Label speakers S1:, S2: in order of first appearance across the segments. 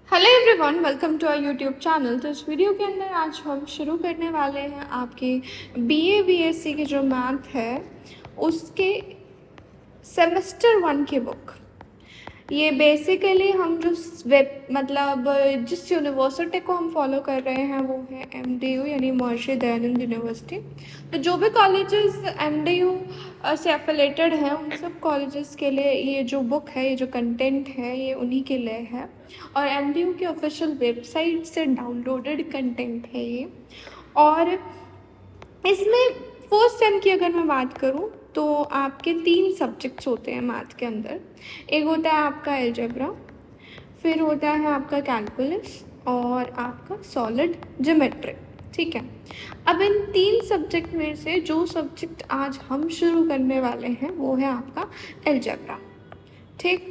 S1: Hello everyone, welcome to our YouTube channel. तो इस video के अंदर आज हम शुरू करने वाले हैं आपके बीए बीएससी की जो मैथ है उसके सेमेस्टर 1 की बुक। ये बेसिकली हम जो जिस यूनिवर्सिटी को हम फॉलो कर रहे हैं वो है एमडीयू यानी महर्षि दयानंद यूनिवर्सिटी। तो जो भी कॉलेजेस एमडीयू से एफिलेटेड हैं उन सब कॉलेजेस के लिए ये जो बुक है, ये जो कंटेंट है, ये उन्हीं के लिए है और एमडीयू की ऑफिशियल वेबसाइट से डाउनलोडेड कंटेंट है ये। और इसमें फर्स्ट सेम की अगर मैं बात करूँ तो आपके 3 सब्जेक्ट्स होते हैं मैथ के अंदर। एक होता है आपका अलजेब्रा, फिर होता है आपका कैलकुलस और आपका सॉलिड ज्योमेट्री। ठीक है, अब इन 3 सब्जेक्ट में से जो सब्जेक्ट आज हम शुरू करने वाले हैं वो है आपका अलजेब्रा। ठीक,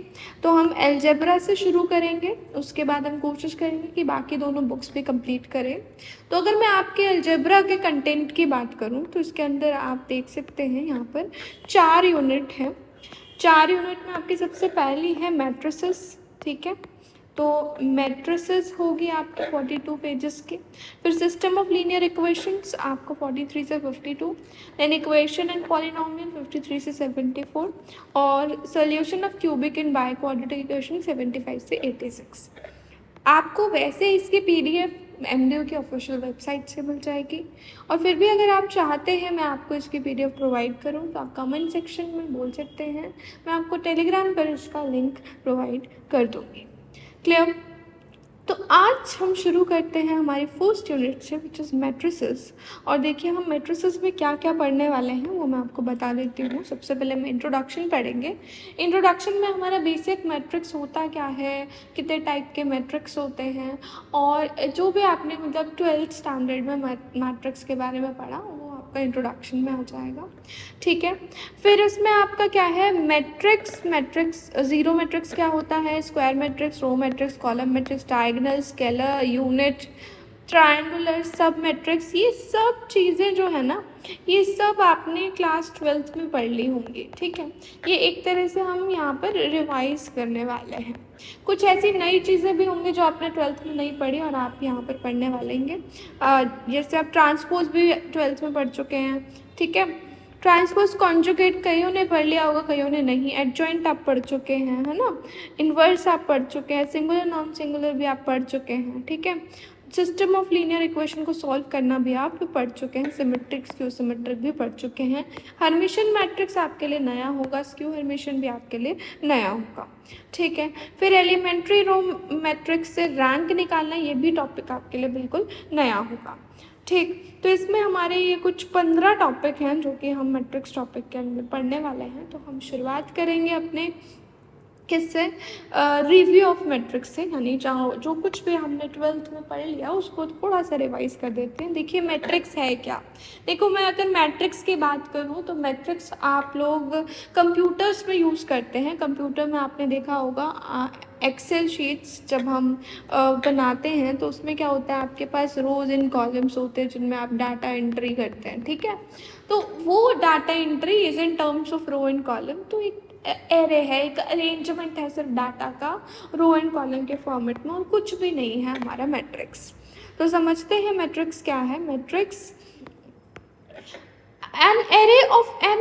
S1: तो हम अलजेब्रा से शुरू करेंगे, उसके बाद हम कोशिश करेंगे कि बाकी दोनों बुक्स भी कंप्लीट करें। तो अगर मैं आपके अलजेब्रा के कंटेंट की बात करूं तो इसके अंदर आप देख सकते हैं यहाँ पर 4 यूनिट हैं। 4 यूनिट में आपकी सबसे पहली है मैट्रिसेस। ठीक है, तो मैट्रिसेस होगी आपके 42 पेजेस की। फिर सिस्टम ऑफ लीनियर इक्वेशंस आपको 43 से 52, देन इक्वेशन एंड पॉलिनोमियल 53 से 74 और solution of cubic and by quadratic equation 75 से 86। आपको वैसे इसकी पीडीएफ एमडीयू की ऑफिशियल वेबसाइट से मिल जाएगी और फिर भी अगर आप चाहते हैं मैं आपको इसकी पीडीएफ प्रोवाइड करूं तो आप कमेंट सेक्शन में बोल सकते हैं, मैं आपको टेलीग्राम पर इसका लिंक प्रोवाइड कर दूंगी। क्लियर? तो आज हम शुरू करते हैं हमारी फर्स्ट यूनिट से विच इज़ मैट्रिसेस। और देखिए हम मैट्रिसेस में क्या क्या पढ़ने वाले हैं वो मैं आपको बता देती हूँ। सबसे पहले हम इंट्रोडक्शन पढ़ेंगे। इंट्रोडक्शन में हमारा बेसिक मैट्रिक्स होता क्या है, कितने टाइप के मैट्रिक्स होते हैं और जो भी आपने 12th स्टैंडर्ड में मैट्रिक्स के बारे में पढ़ा वो आपका इंट्रोडक्शन में आ जाएगा। ठीक है, फिर इसमें आपका क्या है मैट्रिक्स जीरो मैट्रिक्स क्या होता है, square matrix, row matrix, column matrix, diagonal, scalar, unit, triangular, submatrix, ये सब चीज़ें जो है ना ये सब आपने क्लास 12th में पढ़ ली होंगी। ठीक है, ये एक तरह से हम यहाँ पर रिवाइज करने वाले हैं। कुछ ऐसी नई चीज़ें भी होंगी जो आपने 12th में नहीं पढ़ी और आप यहाँ पर पढ़ने वाले हैं। जैसे आप ट्रांसपोज भी 12th में पढ़ चुके हैं। ठीक है, ट्रांसपोज कॉन्जुगेट कईयों ने पढ़ लिया होगा, कईयों ने नहीं। एडजॉइंट आप पढ़ चुके हैं, है ना। इन्वर्स आप पढ़ चुके हैं, सिंगुलर नॉन सिंगुलर भी आप पढ़ चुके हैं। ठीक है, सिस्टम ऑफ लीनियर इक्वेशन को सॉल्व करना भी आप पढ़ चुके हैं, सिमेट्रिक स्क्यू सिमेट्रिक भी पढ़ चुके हैं। हर्मिशन मैट्रिक्स आपके लिए नया होगा, स्क्यू हर्मिशन भी आपके लिए नया होगा। ठीक है, फिर एलिमेंट्री रो मैट्रिक्स से रैंक निकालना, ये भी टॉपिक आपके लिए बिल्कुल नया होगा। ठीक, तो इसमें हमारे ये कुछ 15 टॉपिक हैं जो कि हम मैट्रिक्स टॉपिक के अंदर पढ़ने वाले हैं। तो हम शुरुआत करेंगे अपने किससे, रिव्यू ऑफ मैट्रिक्स से, यानी जो कुछ भी हमने 12th में पढ़ लिया उसको थोड़ा सा रिवाइज कर देते हैं। देखिए मैट्रिक्स है क्या। देखो मैं अगर मैट्रिक्स की बात करूँ तो मैट्रिक्स आप लोग कंप्यूटर्स में यूज़ करते हैं। कंप्यूटर में आपने देखा होगा एक्सेल शीट्स जब हम बनाते हैं तो उसमें क्या होता है, आपके पास रोज एंड कॉलम्स होते हैं जिनमें आप डाटा एंट्री करते हैं। ठीक है, तो वो data entry is in terms of row and column. तो एक एरे है, एक अरेंजमेंट है सिर्फ डाटा का रो एंड कॉलम के फॉर्मेट में और कुछ भी नहीं है हमारा मैट्रिक्स। तो समझते हैं मैट्रिक्स क्या है। Matrix an array of m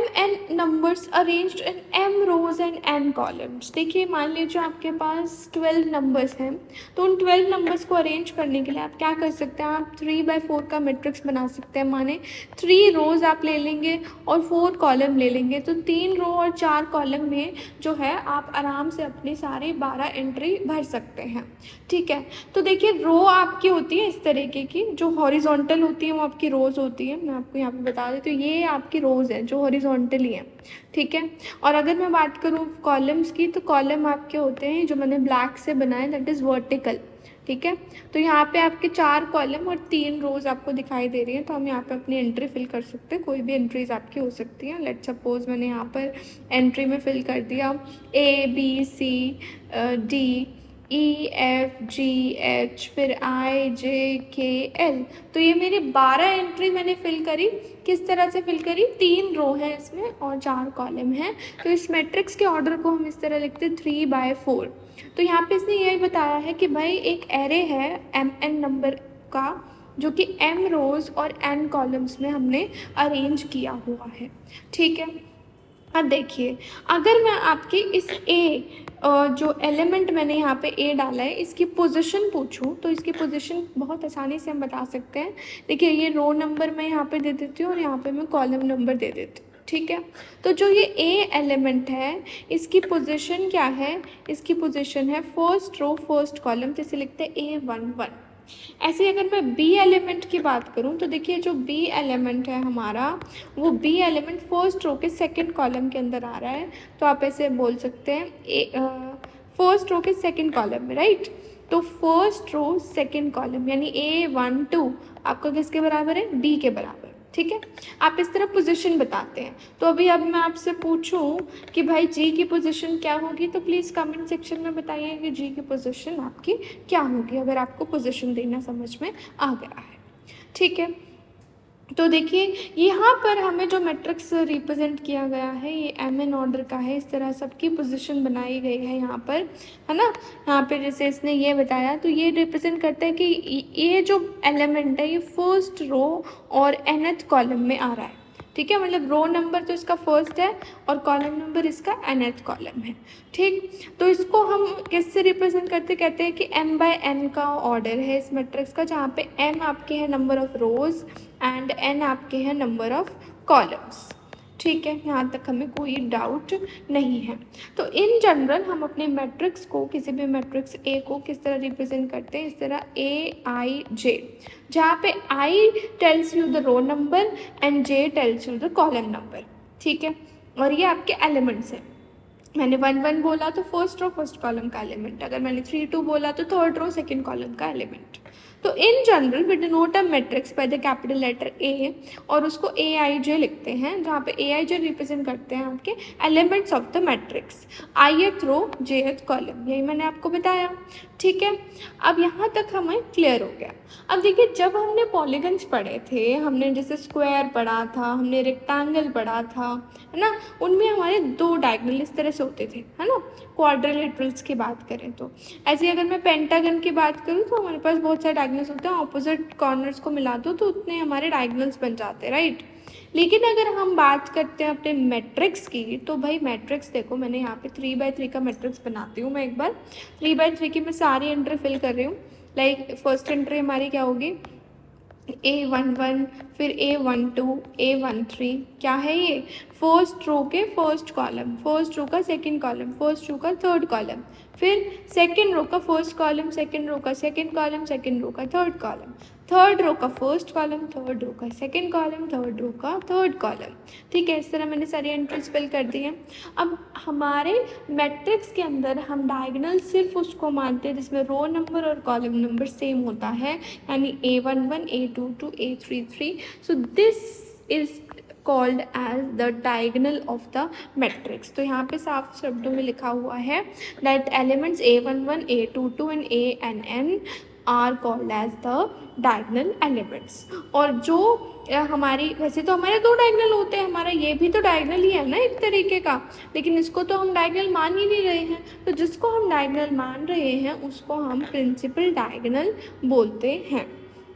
S1: numbers arranged in m rows and n columns। देखिए मान लीजिए आपके पास 12 नंबर्स हैं, तो उन 12 नंबर्स को अरेंज करने के लिए आप क्या कर सकते हैं, आप 3/4 का मैट्रिक्स बना सकते हैं। माने 3 रोज आप ले लेंगे और 4 कॉलम ले लेंगे, तो 3 रो और 4 कॉलम में जो है आप आराम से अपनी सारी 12 एंट्री भर सकते हैं। ठीक है, तो देखिए रो आपकी होती है इस तरीके की, जो हॉरिजॉन्टल होती है वो आपकी रोज होती है। मैं आपको यहाँ पे बता देती हूँ, ये आपकी रोज है जो हॉरिजॉन्टली है। ठीक है, और अगर मैं बात करूँ कॉलम्स की तो कॉलम आपके होते हैं जो मैंने ब्लैक से बनाए, दैट इज़ वर्टिकल। ठीक है, तो यहाँ पे आपके 4 कॉलम और 3 रोज आपको दिखाई दे रही है, तो हम यहाँ पे अपनी एंट्री फिल कर सकते हैं। कोई भी एंट्रीज आपकी हो सकती हैं। लेट सपोज मैंने यहाँ पर एंट्री में फिल कर दिया ABCD EFGH फिर IJKL, तो ये मेरी 12 एंट्री मैंने फिल करी। किस तरह से फिल करी, 3 रो है इसमें और 4 कॉलम हैं। तो इस मैट्रिक्स के ऑर्डर को हम इस तरह लिखते हैं 3/4। तो यहाँ पे इसने यही बताया है कि भाई एक एरे है mn नंबर का, जो कि m रोज़ और n कॉलम्स में हमने अरेंज किया हुआ है। ठीक है, अब देखिए, अगर मैं आपकी इस ए जो एलिमेंट मैंने यहाँ पे ए डाला है इसकी पोजीशन पूछूं, तो इसकी पोजीशन बहुत आसानी से हम बता सकते हैं। देखिए, ये रो नंबर मैं यहाँ पे दे देती हूँ और यहाँ पे मैं कॉलम नंबर दे देती हूँ। ठीक है, तो जो ये ए एलिमेंट है इसकी पोजीशन क्या है, इसकी पोजीशन है फर्स्ट रो फर्स्ट कॉलम, जैसे लिखते हैं A11। ऐसे ही अगर मैं बी एलिमेंट की बात करूं तो देखिए, जो बी एलिमेंट है हमारा, वो बी एलिमेंट फर्स्ट रो के सेकंड कॉलम के अंदर आ रहा है। तो आप ऐसे बोल सकते हैं फर्स्ट रो के सेकंड कॉलम में, राइट। तो फर्स्ट रो सेकंड कॉलम यानी A12 आपका किसके बराबर है, बी के बराबर। ठीक है, आप इस तरह पोजीशन बताते हैं। तो अभी अब मैं आपसे पूछूं कि भाई जी की पोजीशन क्या होगी, तो प्लीज़ कमेंट सेक्शन में बताइए कि जी की पोजीशन आपकी क्या होगी, अगर आपको पोजीशन देना समझ में आ गया है। ठीक है, तो देखिए यहाँ पर हमें जो मैट्रिक्स रिप्रेजेंट किया गया है ये mn ऑर्डर का है, इस तरह सबकी पोजीशन बनाई गई है यहाँ पर, है ना। यहाँ पे जैसे इसने ये बताया, तो ये रिप्रेजेंट करता है कि ये जो एलिमेंट है ये फर्स्ट रो और nth कॉलम में आ रहा है। ठीक है, मतलब रो नंबर तो इसका फर्स्ट है और कॉलम नंबर इसका nth कॉलम है। ठीक, तो इसको हम किससे रिप्रेजेंट करते, कहते हैं कि m/n का ऑर्डर है इस मैट्रिक्स का, जहाँ पे m आपके हैं number of rose and n आपके हैं नंबर ऑफ कॉलम्स। ठीक है, यहाँ तक हमें कोई डाउट नहीं है। तो इन जनरल हम अपने मैट्रिक्स को, किसी भी मैट्रिक्स ए को किस तरह रिप्रेजेंट करते हैं, इस तरह AIJ, जहाँ पे I tells you the row number and J tells you the column number. ठीक है, और ये आपके एलिमेंट्स हैं। मैंने 1 1 बोला तो फर्स्ट रो फर्स्ट कॉलम का एलिमेंट, अगर मैंने 3 2 बोला तो थर्ड रो सेकंड कॉलम का एलिमेंट। तो in general we denote a matrix by the capital letter A और उसको AIJ लिखते हैं, जहाँ पे AIJ रिप्रेजेंट करते हैं आपके elements of the matrix, ith row jth column, यही मैंने आपको बताया। ठीक है, अब यहाँ तक हमें क्लियर हो गया। अब देखिए, जब हमने पॉलीगन्स पढ़े थे, हमने जैसे स्क्वायर पढ़ा था, हमने रेक्टेंगल पढ़ा था, है ना, उनमें हमारे 2 डायगोनल इस तरह से होते थे, है ना। क्वाड्रिलेटरल्स की बात करें तो ऐसे, अगर मैं पेंटागन की बात करूँ तो हमारे पास बहुत सारे डायगोनल्स होते हैं, ऑपोजिट कॉर्नर्स को मिला दो तो उतने हमारे डायगोनल्स बन जाते हैं, राइट। लेकिन अगर हम बात करते हैं अपने मैट्रिक्स की, तो भाई मैट्रिक्स देखो, मैंने यहाँ पे 3x3 का मैट्रिक्स बनाती हूँ मैं एक बार। 3x3 की मैं सारी एंट्री फिल कर रही हूँ। लाइक फर्स्ट एंट्री हमारी क्या होगी, A11, फिर A12, A13, क्या है ये, फर्स्ट रो के फर्स्ट कॉलम, फर्स्ट रो का सेकंड कॉलम, फर्स्ट रो का थर्ड कॉलम, फिर सेकंड रो का फर्स्ट कॉलम, सेकंड रो का सेकंड कॉलम, सेकंड रो का थर्ड कॉलम, थर्ड रो का फर्स्ट कॉलम, थर्ड रो का सेकंड कॉलम, थर्ड रो का third column. ठीक है, इस तरह मैंने सारी एंट्रीज फिल कर दी हैं। अब हमारे मैट्रिक्स के अंदर हम डायगोनल सिर्फ उसको मानते हैं जिसमें रो नंबर और कॉलम नंबर सेम होता है, यानी A11, A22, A33। So this is called as the diagonal of the matrix. तो यहाँ पे साफ शब्दों में लिखा हुआ है that elements A11, A22 and ANN are called as the diagonal elements. और जो हमारी, वैसे तो हमारे 2 डायगोनल होते हैं, हमारा ये भी तो डायगोनल ही है ना एक तरीके का, लेकिन इसको तो हम डायगोनल मान ही नहीं रहे हैं। तो जिसको हम डायगोनल मान रहे हैं उसको हम प्रिंसिपल डायगोनल बोलते हैं।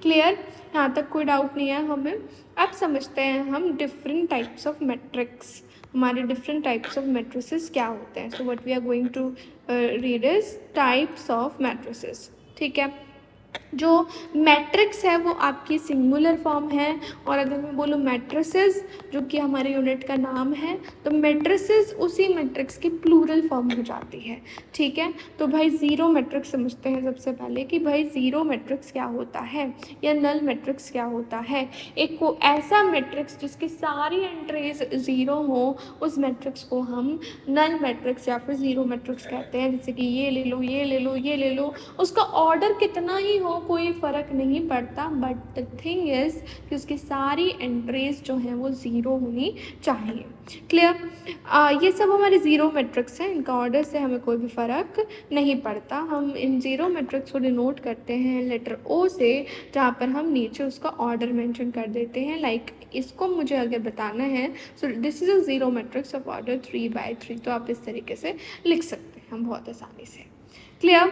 S1: क्लियर, यहाँ तक कोई डाउट नहीं है हमें। अब समझते हैं हम डिफरेंट टाइप्स ऑफ मैट्रिक्स, हमारे डिफरेंट टाइप्स ऑफ मैट्रिसेस क्या होते हैं। So what we are going to read is types of matrices. ठीक है, जो मैट्रिक्स है वो आपकी सिंगुलर फॉर्म है, और अगर मैं बोलूँ मैट्रिसेस, जो कि हमारे यूनिट का नाम है, तो मैट्रिसेस उसी मैट्रिक्स की प्लूरल फॉर्म हो जाती है। ठीक है, तो भाई ज़ीरो मैट्रिक्स समझते हैं सबसे पहले कि भाई ज़ीरो मैट्रिक्स क्या होता है या नल मैट्रिक्स क्या होता है। एक को ऐसा मैट्रिक्स जिसकी सारी एंट्रीज ज़ीरो हो, उस मैट्रिक्स को हम नल मैट्रिक्स या फिर ज़ीरो मैट्रिक्स कहते हैं। जैसे कि ये ले लो, ये ले लो, ये ले लो, उसका ऑर्डर कितना ही हो कोई फ़र्क नहीं पड़ता, बट द थिंग इज़ कि उसकी सारी एंट्रीज जो हैं वो ज़ीरो होनी चाहिए। क्लियर, ये सब हमारे ज़ीरो मैट्रिक्स हैं, इनका ऑर्डर से हमें कोई भी फ़र्क नहीं पड़ता। हम इन ज़ीरो मैट्रिक्स को डिनोट करते हैं लेटर O से, जहाँ पर हम नीचे उसका ऑर्डर मेंशन कर देते हैं। लाइक इसको मुझे अगर बताना है, so this is a zero matrix of order 3 by 3, तो आप इस तरीके से लिख सकते हैं हम बहुत आसानी से। क्लियर।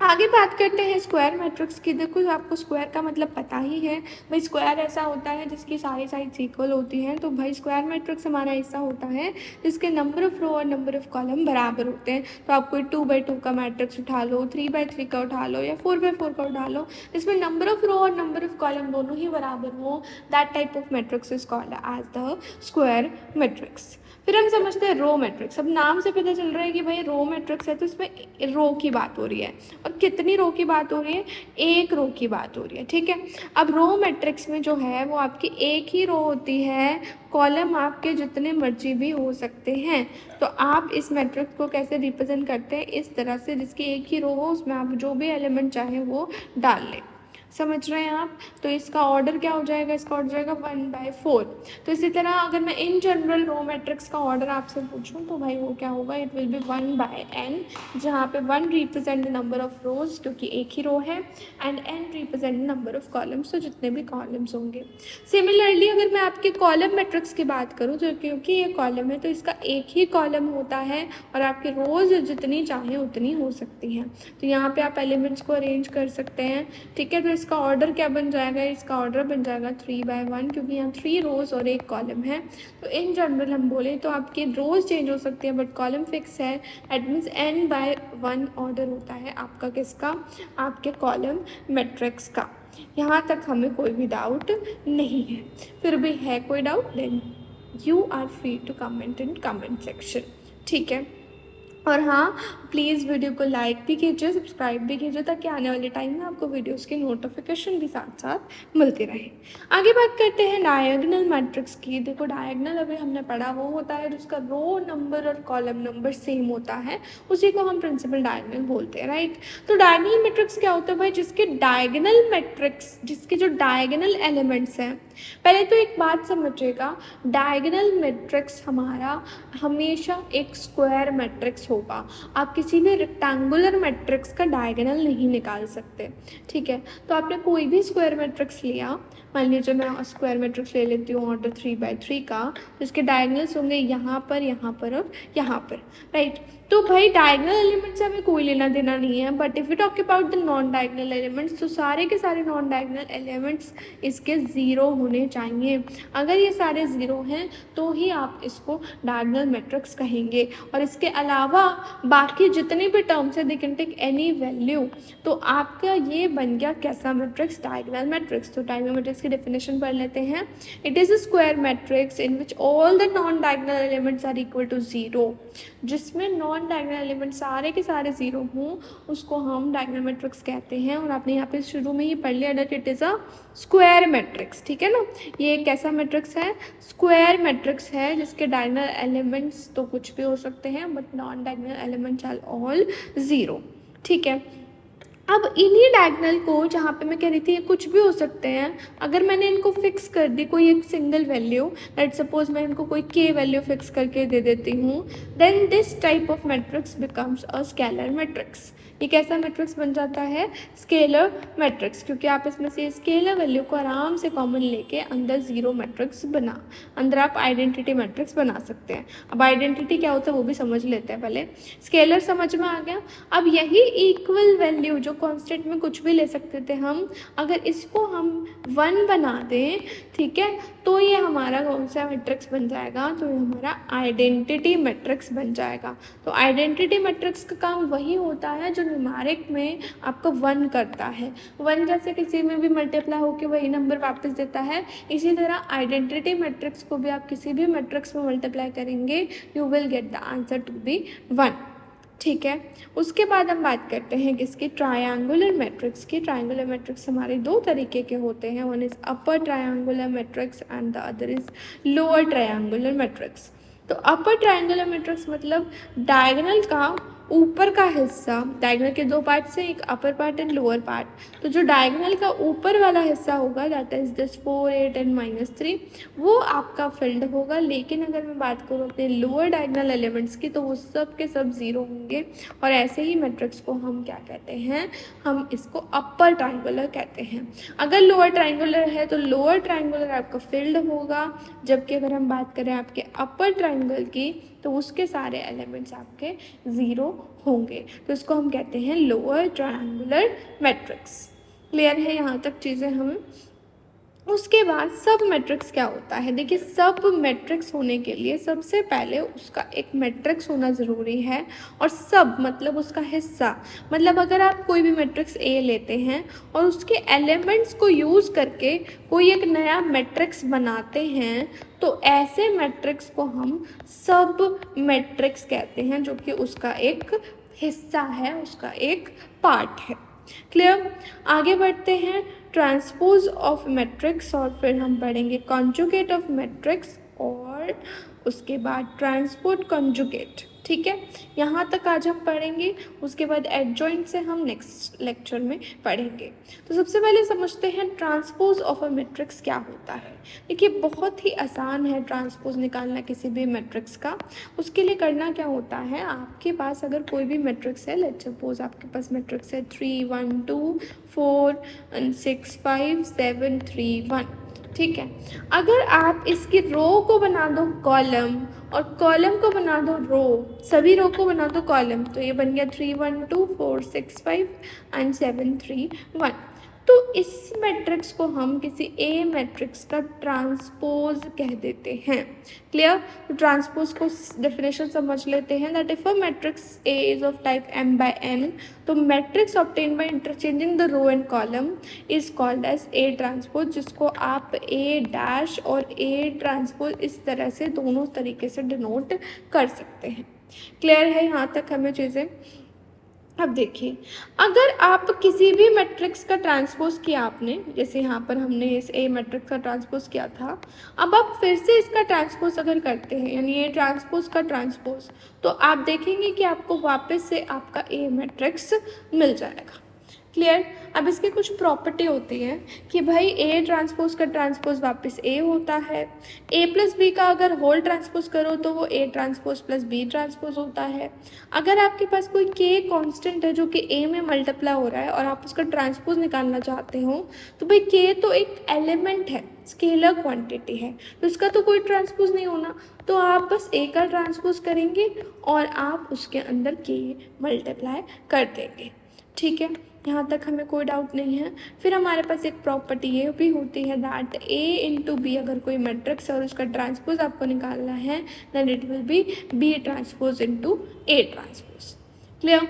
S1: आगे बात करते हैं स्क्वायर मैट्रिक्स की। देखो आपको स्क्वायर का मतलब पता ही है भाई, स्क्वायर ऐसा होता है जिसकी सारी साइड्स इक्वल होती हैं। तो भाई स्क्वायर मैट्रिक्स हमारा ऐसा होता है जिसके नंबर ऑफ रो और नंबर ऑफ कॉलम बराबर होते हैं। तो आप कोई 2x2 का मैट्रिक्स उठा लो, 3x3 का उठा लो या 4x4 का उठा लो, जिसमें नंबर ऑफ रो और नंबर ऑफ कॉलम दोनों ही बराबर हो, that type of matrix is called as the square matrix. फिर हम समझते हैं रो मैट्रिक्स। अब नाम से पता चल रहा है कि भाई रो मैट्रिक्स है तो इसमें रो की बात हो रही है। और कितनी रो की बात हो रही है? एक रो की बात हो रही है, ठीक है। अब रो मैट्रिक्स में जो है वो आपकी एक ही रो होती है, कॉलम आपके जितने मर्जी भी हो सकते हैं। तो आप इस मैट्रिक्स को कैसे रिप्रेजेंट करते हैं? इस तरह से, जिसकी एक ही रो हो उसमें आप जो भी एलिमेंट चाहें वो डाल लें। समझ रहे हैं आप? तो इसका ऑर्डर क्या हो जाएगा? इसका ऑर्डर जाएगा 1/4। तो इसी तरह अगर मैं इन जनरल रो मैट्रिक्स का ऑर्डर आपसे पूछूं तो भाई वो क्या होगा? इट विल बी 1/n, जहाँ पे 1 रिप्रेजेंट द नंबर ऑफ रोज क्योंकि एक ही रो है, and n represent the number of columns, तो जितने भी कॉलम्स होंगे। सिमिलरली अगर मैं आपके कॉलम मैट्रिक्स की बात करूँ तो क्योंकि ये कॉलम है तो इसका एक ही कॉलम होता है और आपके रोज जितनी चाहें उतनी हो सकती हैं। तो यहाँ पे आप एलिमेंट्स को अरेंज कर सकते हैं, ठीक है। तो इसका ऑर्डर क्या बन जाएगा? इसका ऑर्डर बन जाएगा 3/1, क्योंकि यहाँ 3 रोज और एक कॉलम है। तो इन जनरल हम बोले तो आपके रोज चेंज हो सकती है बट कॉलम फिक्स है। एट मीन्स n/1 ऑर्डर होता है आपका किसका? आपके कॉलम मैट्रिक्स का। यहाँ तक हमें कोई भी डाउट नहीं है। फिर भी है कोई doubt, then you are free to comment in comment section, ठीक है। और हाँ, प्लीज़ वीडियो को लाइक भी कीजिए, सब्सक्राइब भी कीजिए, ताकि आने वाले टाइम में आपको वीडियोस की नोटिफिकेशन भी साथ साथ मिलती रहे। आगे बात करते हैं डायगोनल मैट्रिक्स की। देखो डायगोनल अभी हमने पढ़ा वो होता है जिसका रो नंबर और कॉलम नंबर सेम होता है, उसी को हम प्रिंसिपल डायगोनल बोलते हैं, राइट। तो डायगोनल मैट्रिक्स क्या होता है भाई? जिसके डायगोनल मैट्रिक्स, जिसके जो डायगोनल एलिमेंट्स हैं, पहले तो एक बात समझिएगा, डायगोनल मैट्रिक्स हमारा हमेशा एक स्क्वायर मैट्रिक्स होगा। आप किसी भी रेक्टेंगुलर मैट्रिक्स का डायगोनल नहीं निकाल सकते, ठीक है। तो आपने कोई भी स्क्वायर मैट्रिक्स लिया, मान लीजिए मैं स्क्वायर मैट्रिक्स ले लेती हूँ ऑर्डर 3/3 का, तो इसके डायगोनल्स होंगे यहाँ पर, यहाँ पर और यहाँ पर, राइट। तो भाई डायगोनल एलिमेंट से हमें कोई लेना देना नहीं है, but if you talk about the non diagonal elements, तो सारे के सारे नॉन डायगोनल एलिमेंट्स इसके ज़ीरो होने चाहिए। अगर ये सारे ज़ीरो हैं तो ही आप इसको डायगोनल मैट्रिक्स कहेंगे। और इसके अलावा बाकी जितने भी टर्म्स है, they can take any value. तो आपका ये बन गया कैसा मैट्रिक्स? Diagonal matrix. तो डायगोनल मैट्रिक्स की डेफिनेशन पढ़ लेते हैं। It is a square matrix in which all the non diagonal elements are equal to 0। जिसमें नॉन डायगोनल एलिमेंट सारे के सारे ज़ीरो हों उसको हम डायगोनल मैट्रिक्स कहते हैं। और आपने यहाँ पे शुरू में ही पढ़ लिया that it is a square matrix, ठीक है ना। ये एक कैसा मैट्रिक्स है? स्क्वायर मैट्रिक्स है, जिसके डायगोनल एलिमेंट्स तो कुछ भी हो सकते हैं but non diagonal elements are all 0, ठीक है। अब इन्हीं डायगोनल को, जहाँ पे मैं कह रही थी ये कुछ भी हो सकते हैं, अगर मैंने इनको फिक्स कर दी कोई एक सिंगल वैल्यू, लेट सपोज मैं इनको कोई k वैल्यू फिक्स करके दे देती हूँ, then this type of matrix becomes a scalar matrix. ये कैसा मैट्रिक्स बन जाता है? स्केलर मैट्रिक्स, क्योंकि आप इसमें से स्केलर वैल्यू को आराम से कॉमन लेके अंदर ज़ीरो मैट्रिक्स अंदर आप आइडेंटिटी मैट्रिक्स बना सकते हैं। अब आइडेंटिटी क्या होता है वो भी समझ लेते हैं पहले। स्केलर समझ में आ गया। अब यही इक्वल वैल्यू जो कांस्टेंट में कुछ भी ले सकते थे हम, अगर इसको हम 1 बना दें, ठीक है, तो ये हमारा कौन सा मैट्रिक्स बन जाएगा? तो ये हमारा आइडेंटिटी मैट्रिक्स बन जाएगा। तो आइडेंटिटी मैट्रिक्स का काम वही होता है जो न्यूमेरिक में आपका 1 करता है। 1 जैसे किसी में भी मल्टीप्लाई होकर वही नंबर वापस देता है, इसी तरह आइडेंटिटी मैट्रिक्स को भी आप किसी भी मैट्रिक्स में मल्टीप्लाई करेंगे, you will get the answer to be 1, ठीक है। उसके बाद हम बात करते हैं किसकी? ट्रायंगुलर मैट्रिक्स की। ट्रायंगुलर मैट्रिक्स हमारे दो तरीके के होते हैं, one is upper triangular matrix and the other is lower triangular matrix. तो अपर ट्रायंगुलर मैट्रिक्स मतलब डायगोनल का ऊपर का हिस्सा, डायगोनल के दो पार्ट से, एक upper part and lower part. तो जो डायगोनल का ऊपर वाला हिस्सा होगा दैट इज दिस 4, 8 एंड -3, वो आपका फिल्ड होगा। लेकिन अगर मैं बात करूँ अपने लोअर डायगोनल एलिमेंट्स की, तो वो सब के सब 0 होंगे। और ऐसे ही मैट्रिक्स को हम क्या कहते हैं? हम इसको अपर ट्रायंगुलर कहते हैं। अगर लोअर ट्रायंगुलर है तो लोअर ट्रायंगुलर आपका फिल्ड होगा, जबकि अगर हम बात करें आपके अपर ट्रायंगल की तो उसके सारे एलिमेंट्स आपके 0 होंगे, तो इसको हम कहते हैं लोअर ट्रायंगुलर मैट्रिक्स। क्लियर है यहाँ तक चीज़ें हमें? उसके बाद सब मैट्रिक्स क्या होता है? देखिए, सब मैट्रिक्स होने के लिए सबसे पहले उसका एक मैट्रिक्स होना ज़रूरी है, और सब मतलब उसका हिस्सा। मतलब अगर आप कोई भी मैट्रिक्स ए लेते हैं और उसके एलिमेंट्स को यूज़ करके कोई एक नया मैट्रिक्स बनाते हैं, तो ऐसे मैट्रिक्स को हम सब मैट्रिक्स कहते हैं, जो कि उसका एक हिस्सा है, उसका एक पार्ट है। क्लियर? आगे बढ़ते हैं, ट्रांसपोज ऑफ मैट्रिक्स, और फिर हम पढ़ेंगे कॉन्जुगेट ऑफ मैट्रिक्स, और उसके बाद ट्रांसपोज कॉन्जुगेट। ठीक है, यहाँ तक आज हम पढ़ेंगे। उसके बाद एडजॉइंट से हम नेक्स्ट लेक्चर में पढ़ेंगे। तो सबसे पहले समझते हैं ट्रांसपोज ऑफ अ मैट्रिक्स क्या होता है। देखिए, बहुत ही आसान है ट्रांसपोज निकालना किसी भी मैट्रिक्स का। उसके लिए करना क्या होता है, आपके पास अगर कोई भी मैट्रिक्स है, लेट्स सपोज आपके पास मैट्रिक्स है 3 1 2 4 6 5 7 3 1। ठीक है, अगर आप इसकी रो को बना दो कॉलम और कॉलम को बना दो रो, सभी रो को बना दो कॉलम, तो ये बन गया 3 1 2 4 6 5 एंड 7 3 1। तो इस मैट्रिक्स को हम किसी ए मैट्रिक्स का ट्रांसपोज कह देते हैं। क्लियर? तो ट्रांसपोज को डेफिनेशन समझ लेते हैं, that if a matrix A is of type m by n, तो matrix obtain by interchanging the row and column is called as A transpose, जिसको आप ए डैश और ए ट्रांसपोज इस तरह से दोनों तरीके से डिनोट कर सकते हैं। क्लियर है यहाँ तक हमें चीज़ें? अब देखिए, अगर आप किसी भी मैट्रिक्स का ट्रांसपोज किया आपने, जैसे यहाँ पर हमने इस ए मैट्रिक्स का ट्रांसपोज किया था, अब आप फिर से इसका ट्रांसपोज अगर करते हैं, यानी ए ट्रांसपोज का ट्रांसपोज, तो आप देखेंगे कि आपको वापस से आपका ए मैट्रिक्स मिल जाएगा। क्लियर? अब इसकी कुछ प्रॉपर्टी होती है कि भाई ए ट्रांसपोज का ट्रांसपोज वापस ए होता है, ए प्लस बी का अगर होल ट्रांसपोज करो तो वो A transpose plus B transpose होता है। अगर आपके पास कोई के कांस्टेंट है जो कि ए में मल्टीप्लाई हो रहा है और आप उसका ट्रांसपोज निकालना चाहते हो, तो भाई के तो एक एलिमेंट है, स्केलर क्वांटिटी है, तो इसका तो कोई ट्रांसपोज नहीं होना, तो आप बस ए का ट्रांसपोज करेंगे और आप उसके अंदर के मल्टीप्लाई कर देंगे। ठीक है, यहाँ तक हमें कोई डाउट नहीं है। फिर हमारे पास एक प्रॉपर्टी ये भी होती है दैट ए इंटू बी, अगर कोई मैट्रिक्स है और उसका ट्रांसपोज आपको निकालना है, then it will be B transpose into A transpose. Clear?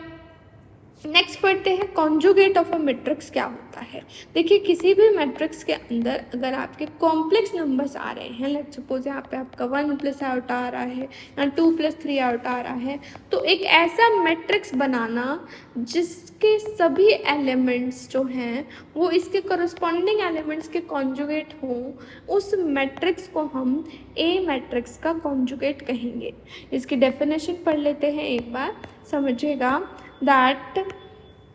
S1: Next पढ़ते हैं कॉन्जुगेट ऑफ अ मैट्रिक्स क्या होता है। देखिए, किसी भी मैट्रिक्स के अंदर अगर आपके कॉम्प्लेक्स नंबर्स आ रहे हैं, लेट्स सपोज यहाँ पे आपका 1 प्लस आउट आ रहा है या 2 प्लस 3 आउट आ रहा है, तो एक ऐसा मैट्रिक्स बनाना जिसके सभी एलिमेंट्स जो हैं वो इसके करस्पॉन्डिंग एलिमेंट्स के कॉन्जुगेट हों, उस मैट्रिक्स को हम ए मैट्रिक्स का कॉन्जुगेट कहेंगे। इसकी डेफिनेशन पढ़ लेते हैं एक बार, समझिएगा। That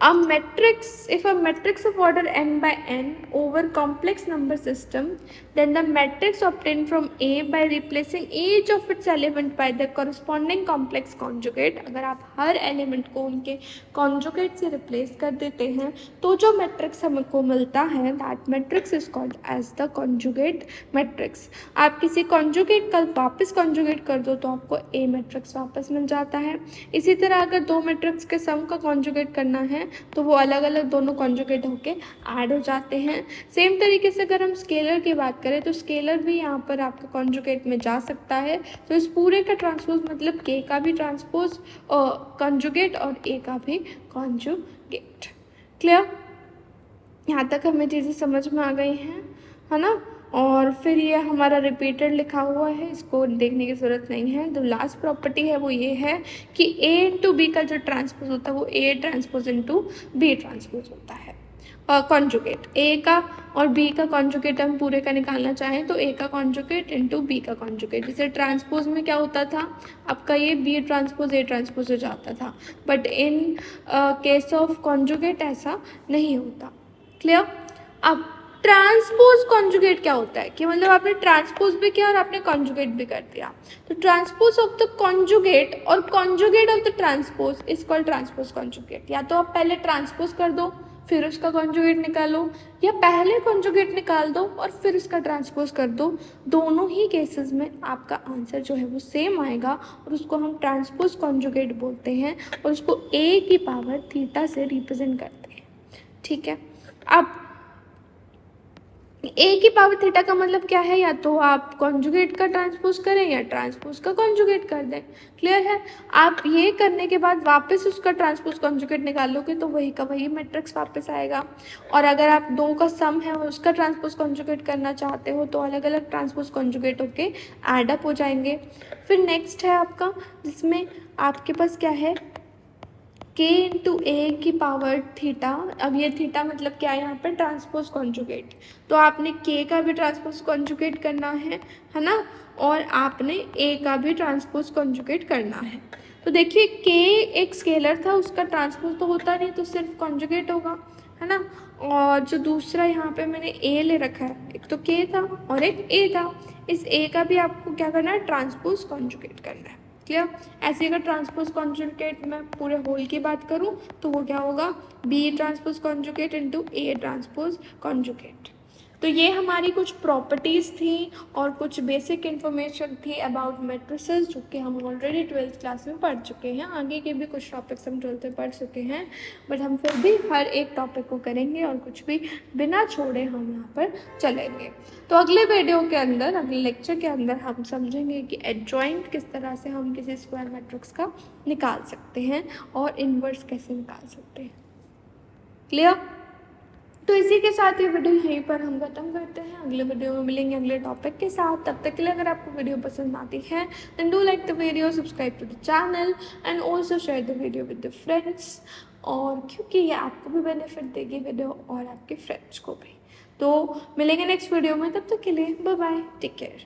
S1: a matrix, if a matrix of order n by n over complex number system, then the matrix obtained from A by replacing each of its element by the corresponding complex conjugate, अगर आप हर element को उनके conjugate से replace कर देते हैं तो जो मैट्रिक्स हमको मिलता है, that matrix is called as the conjugate matrix. आप किसी कॉन्जुगेट का वापस कॉन्जुगेट कर दो तो आपको ए मैट्रिक्स वापस मिल जाता है। इसी तरह अगर दो मैट्रिक्स के सम का कॉन्जुगेट करना है तो वो अलग अलग दोनों कॉन्जुगेट होके ऐड हो जाते हैं। सेम तरीके से अगर हम स्केलर की बात करें तो स्केलर भी यहाँ पर आपका कॉन्जुगेट में जा सकता है। तो इस पूरे का ट्रांसपोज मतलब के का भी ट्रांसपोज कॉन्जुगेट और ए का भी कॉन्जुगेट। क्लियर? यहाँ तक हमें चीज़ें समझ में आ गई हैं, है ना? और फिर ये हमारा रिपीटेड लिखा हुआ है, इसको देखने की ज़रूरत नहीं है। तो लास्ट प्रॉपर्टी है वो ये है कि ए इंटू बी का जो ट्रांसपोज होता है वो A transpose into B transpose होता है। कॉन्जुगेट ए का और बी का कॉन्जुगेट हम पूरे का निकालना चाहें तो ए का कॉन्जुगेट इंटू बी का कॉन्जुगेट। जैसे ट्रांसपोज में क्या होता था, आपका ये बी ट्रांसपोज ए ट्रांसपोज हो जाता था, but in case of conjugate ऐसा नहीं होता। क्लियर? अब ट्रांसपोज कॉन्जुगेट क्या होता है कि मतलब आपने ट्रांसपोज भी किया और आपने कॉन्जुगेट भी कर दिया। तो ट्रांसपोज ऑफ द कॉन्जुगेट और conjugate of the transpose is called transpose conjugate. या तो आप पहले ट्रांसपोज कर दो फिर उसका कॉन्जुगेट निकालो, या पहले कॉन्जुगेट निकाल दो और फिर उसका ट्रांसपोज कर दो। दोनों ही केसेस में आपका आंसर जो है वो सेम आएगा और उसको हम ट्रांसपोज कॉन्जुगेट बोलते हैं और उसको ए की पावर थीटा से रिप्रेजेंट करते हैं। ठीक है, अब ए की पावर थीटा का मतलब क्या है, या तो आप कॉन्जुगेट का ट्रांसपोज करें या ट्रांसपोज का कॉन्जुगेट कर दें। क्लियर है। आप ये करने के बाद वापस उसका ट्रांसपोज कॉन्जुगेट निकालोगे तो वही का वही मैट्रिक्स वापस आएगा। और अगर आप दो का सम है और उसका ट्रांसपोज कॉन्जुगेट करना चाहते हो तो अलग अलग ट्रांसपोज कॉन्जुगेट होके एड अप हो जाएंगे। फिर नेक्स्ट है आपका, जिसमें आपके पास क्या है, k इंटू ए की पावर थीटा। अब ये थीटा मतलब क्या है, यहाँ पर ट्रांसपोज कॉन्जुगेट, तो आपने k का भी ट्रांसपोज कॉन्जुगेट करना है ना, और आपने a का भी ट्रांसपोज कॉन्जुगेट करना है। तो देखिए k एक स्केलर था, उसका ट्रांसपोज तो होता नहीं, तो सिर्फ कॉन्जुगेट होगा, है ना। और जो दूसरा यहाँ पे मैंने a ले रखा है, एक तो k था और एक a था, इस a का भी आपको क्या करना है, ट्रांसपोज कॉन्जुगेट करना है। क्लियर। ऐसे अगर ट्रांसपोज कॉन्जुगेट मैं पूरे होल की बात करूँ तो वो क्या होगा, B transpose conjugate into A transpose conjugate. तो ये हमारी कुछ प्रॉपर्टीज़ थी और कुछ बेसिक इन्फॉर्मेशन थी अबाउट मैट्रिसेस, जो कि हम ऑलरेडी 12th क्लास में पढ़ चुके हैं। आगे के भी कुछ टॉपिक्स हम 12th में पढ़ चुके हैं, बट हम फिर भी हर एक टॉपिक को करेंगे और कुछ भी बिना छोड़े हम यहाँ पर चलेंगे। तो अगले वीडियो के अंदर, अगले लेक्चर के अंदर हम समझेंगे कि एडजॉइंट किस तरह से हम किसी स्क्वायर मैट्रिक्स का निकाल सकते हैं और इन्वर्स कैसे निकाल सकते हैं। क्लियर। तो इसी के साथ ये वीडियो यहीं पर हम खत्म करते हैं। अगले वीडियो में मिलेंगे अगले टॉपिक के साथ। तब तक के लिए अगर आपको वीडियो पसंद आती है then do like the video, subscribe to the channel and also share the video with the friends, और क्योंकि ये आपको भी बेनिफिट देगी वीडियो और आपके फ्रेंड्स को भी। तो मिलेंगे नेक्स्ट वीडियो में, तब तक के लिए बाय बाय, टेक केयर।